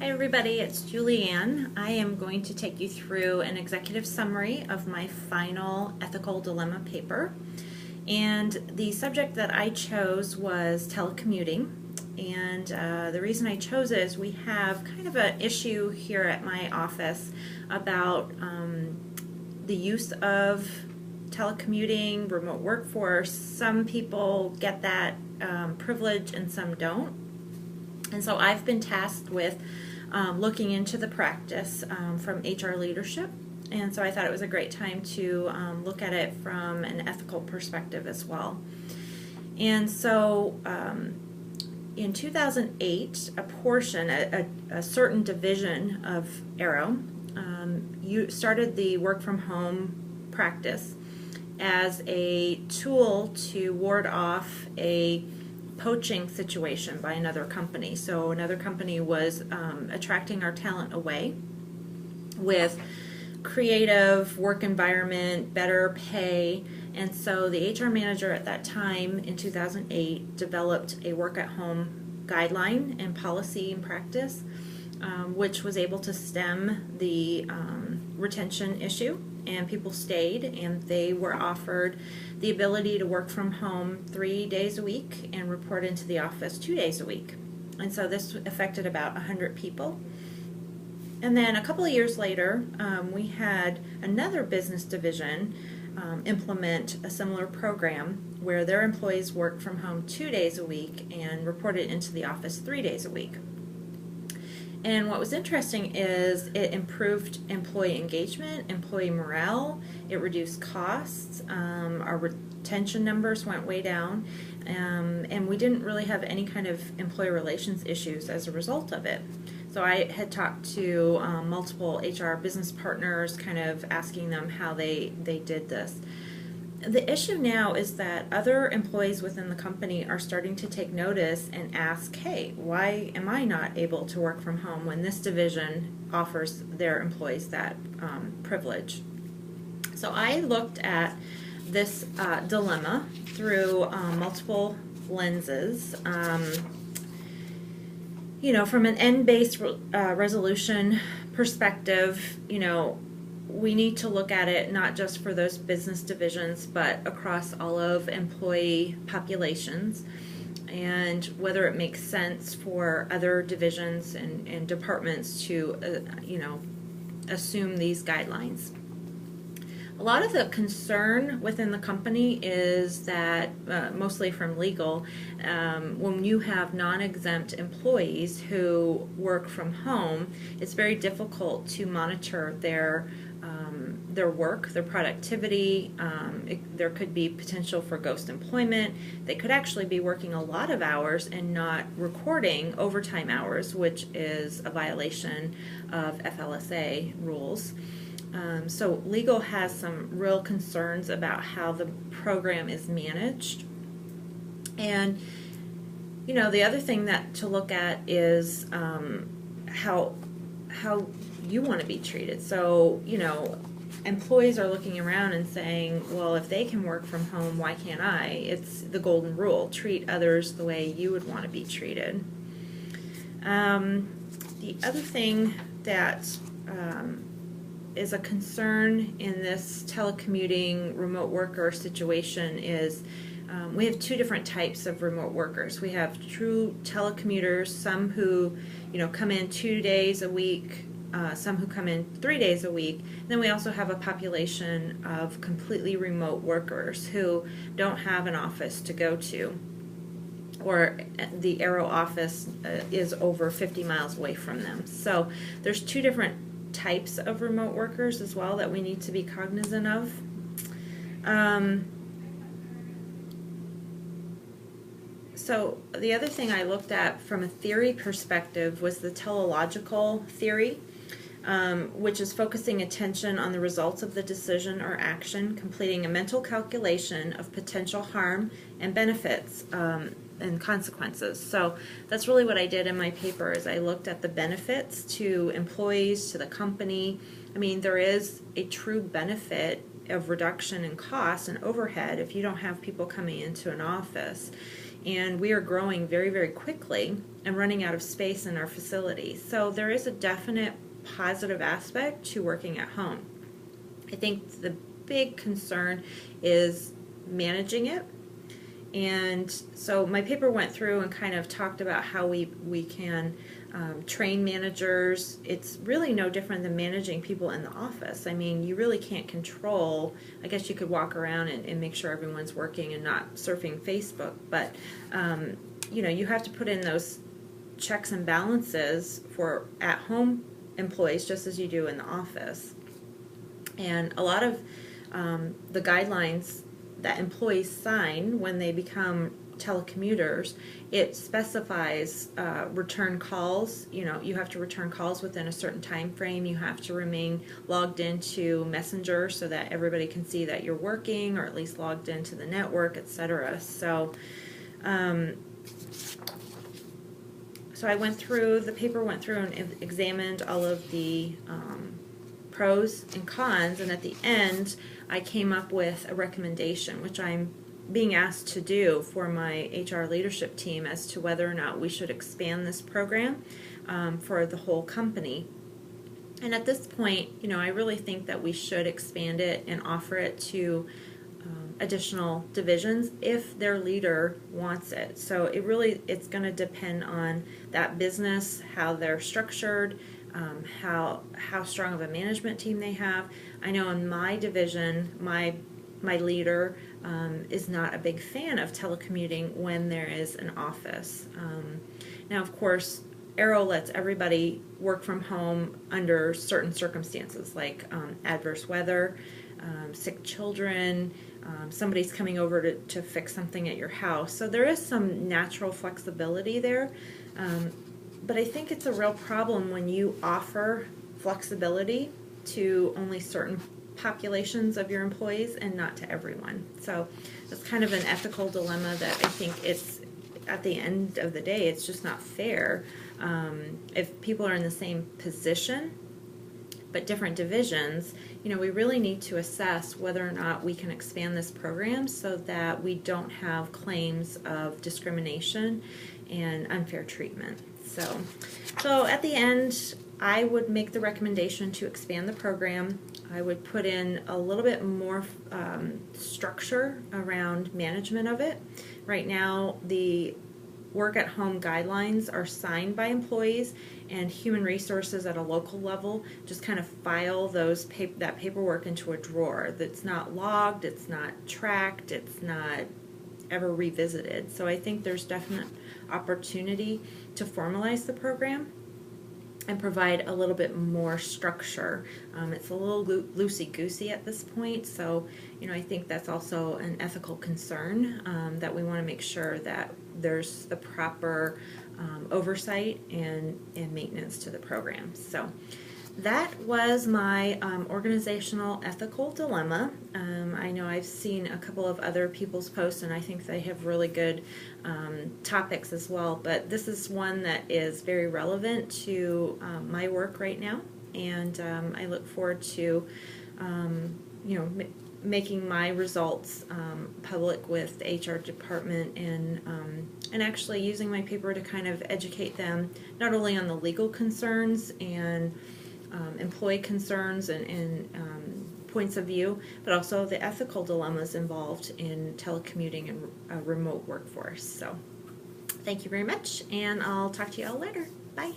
Hi everybody, it's Julianne. I am going to take you through an executive summary of my final ethical dilemma paper. And the subject that I chose was telecommuting. And the reason I chose it is we have kind of an issue here at my office about the use of telecommuting, remote workforce. Some people get that privilege and some don't. And so I've been tasked with looking into the practice from HR leadership. And so I thought it was a great time to look at it from an ethical perspective as well. And so in 2008, a certain division of Arrow, you started the work from home practice as a tool to ward off a poaching situation by another company. So another company was attracting our talent away with creative work environment, better pay, and so the HR manager at that time in 2008 developed a work at home guideline and policy and practice, which was able to stem the retention issue, and people stayed and they were offered the ability to work from home 3 days a week and report into the office 2 days a week. And so this affected about 100 people. And then a couple of years later, we had another business division implement a similar program where their employees worked from home 2 days a week and reported into the office 3 days a week. And what was interesting is it improved employee engagement, employee morale, it reduced costs, our retention numbers went way down, and we didn't really have any kind of employee relations issues as a result of it. So I had talked to multiple HR business partners, kind of asking them how they did this. The issue now is that other employees within the company are starting to take notice and ask, hey, why am I not able to work from home when this division offers their employees that privilege? So I looked at this dilemma through multiple lenses. From an end-based resolution perspective, we need to look at it not just for those business divisions, but across all of employee populations, and whether it makes sense for other divisions and departments to, assume these guidelines. A lot of the concern within the company is that, mostly from legal, when you have non-exempt employees who work from home, it's very difficult to monitor their work, their productivity. There could be potential for ghost employment. They could actually be working a lot of hours and not recording overtime hours, which is a violation of FLSA rules. So legal has some real concerns about how the program is managed. And, the other thing to look at is how you want to be treated. So, employees are looking around and saying, well, if they can work from home, why can't I? It's the golden rule. Treat others the way you would want to be treated. The other thing that is a concern in this telecommuting remote worker situation is we have two different types of remote workers. We have true telecommuters, some who come in 2 days a week, some who come in 3 days a week. Then we also have a population of completely remote workers who don't have an office to go to, or the Arrow office is over 50 miles away from them. So there's two different types of remote workers as well that we need to be cognizant of. So the other thing I looked at from a theory perspective was the teleological theory, which is focusing attention on the results of the decision or action, completing a mental calculation of potential harm and benefits and consequences. So that's really what I did in my paper, is I looked at the benefits to employees, to the company. I mean, there is a true benefit of reduction in cost and overhead if you don't have people coming into an office. and we are growing very, very quickly and running out of space in our facility. So there is a definite positive aspect to working at home. I think the big concern is managing it. And so my paper went through and kind of talked about how we can train managers. It's really no different than managing people in the office. I mean, you really can't control. I guess you could walk around and make sure everyone's working and not surfing Facebook, but you know, you have to put in those checks and balances for at-home employees just as you do in the office. And a lot of the guidelines that employees sign when they become telecommuters, it specifies return calls. You know, you have to return calls within a certain time frame. You have to remain logged into Messenger so that everybody can see that you're working, or at least logged into the network, etc. So so I went through, the paper went through and examined all of the pros and cons, and at the end I came up with a recommendation, which I'm being asked to do for my HR leadership team, as to whether or not we should expand this program for the whole company. And at this point, you know, I really think that we should expand it and offer it to additional divisions if their leader wants it. So it's going to depend on that business, how they're structured, how strong of a management team they have. I know in my division, my leader is not a big fan of telecommuting when there is an office. Now, of course, Arrow lets everybody work from home under certain circumstances, like adverse weather, sick children, somebody's coming over to fix something at your house. So there is some natural flexibility there. But I think it's a real problem when you offer flexibility to only certain populations of your employees and not to everyone. So it's kind of an ethical dilemma that I think it's, at the end of the day, it's just not fair. If people are in the same position but different divisions, you know, we really need to assess whether or not we can expand this program so that we don't have claims of discrimination and unfair treatment. So at the end, I would make the recommendation to expand the program. I would put in a little bit more structure around management of it. Right now, the work at home guidelines are signed by employees, and human resources at a local level just kind of file that paperwork into a drawer that's not logged, it's not tracked, it's not ever revisited. So I think there's definite opportunity to formalize the program and provide a little bit more structure. It's a little loosey-goosey at this point, so you know, I think that's also an ethical concern, that we want to make sure that there's the proper oversight and maintenance to the program. So that was my organizational ethical dilemma. I know I've seen a couple of other people's posts, and I think they have really good topics as well, but this is one that is very relevant to my work right now, and I look forward to you know, making my results public with the HR department, and actually using my paper to kind of educate them not only on the legal concerns and employee concerns and points of view, but also the ethical dilemmas involved in telecommuting and a remote workforce. So thank you very much, and I'll talk to you all later. Bye.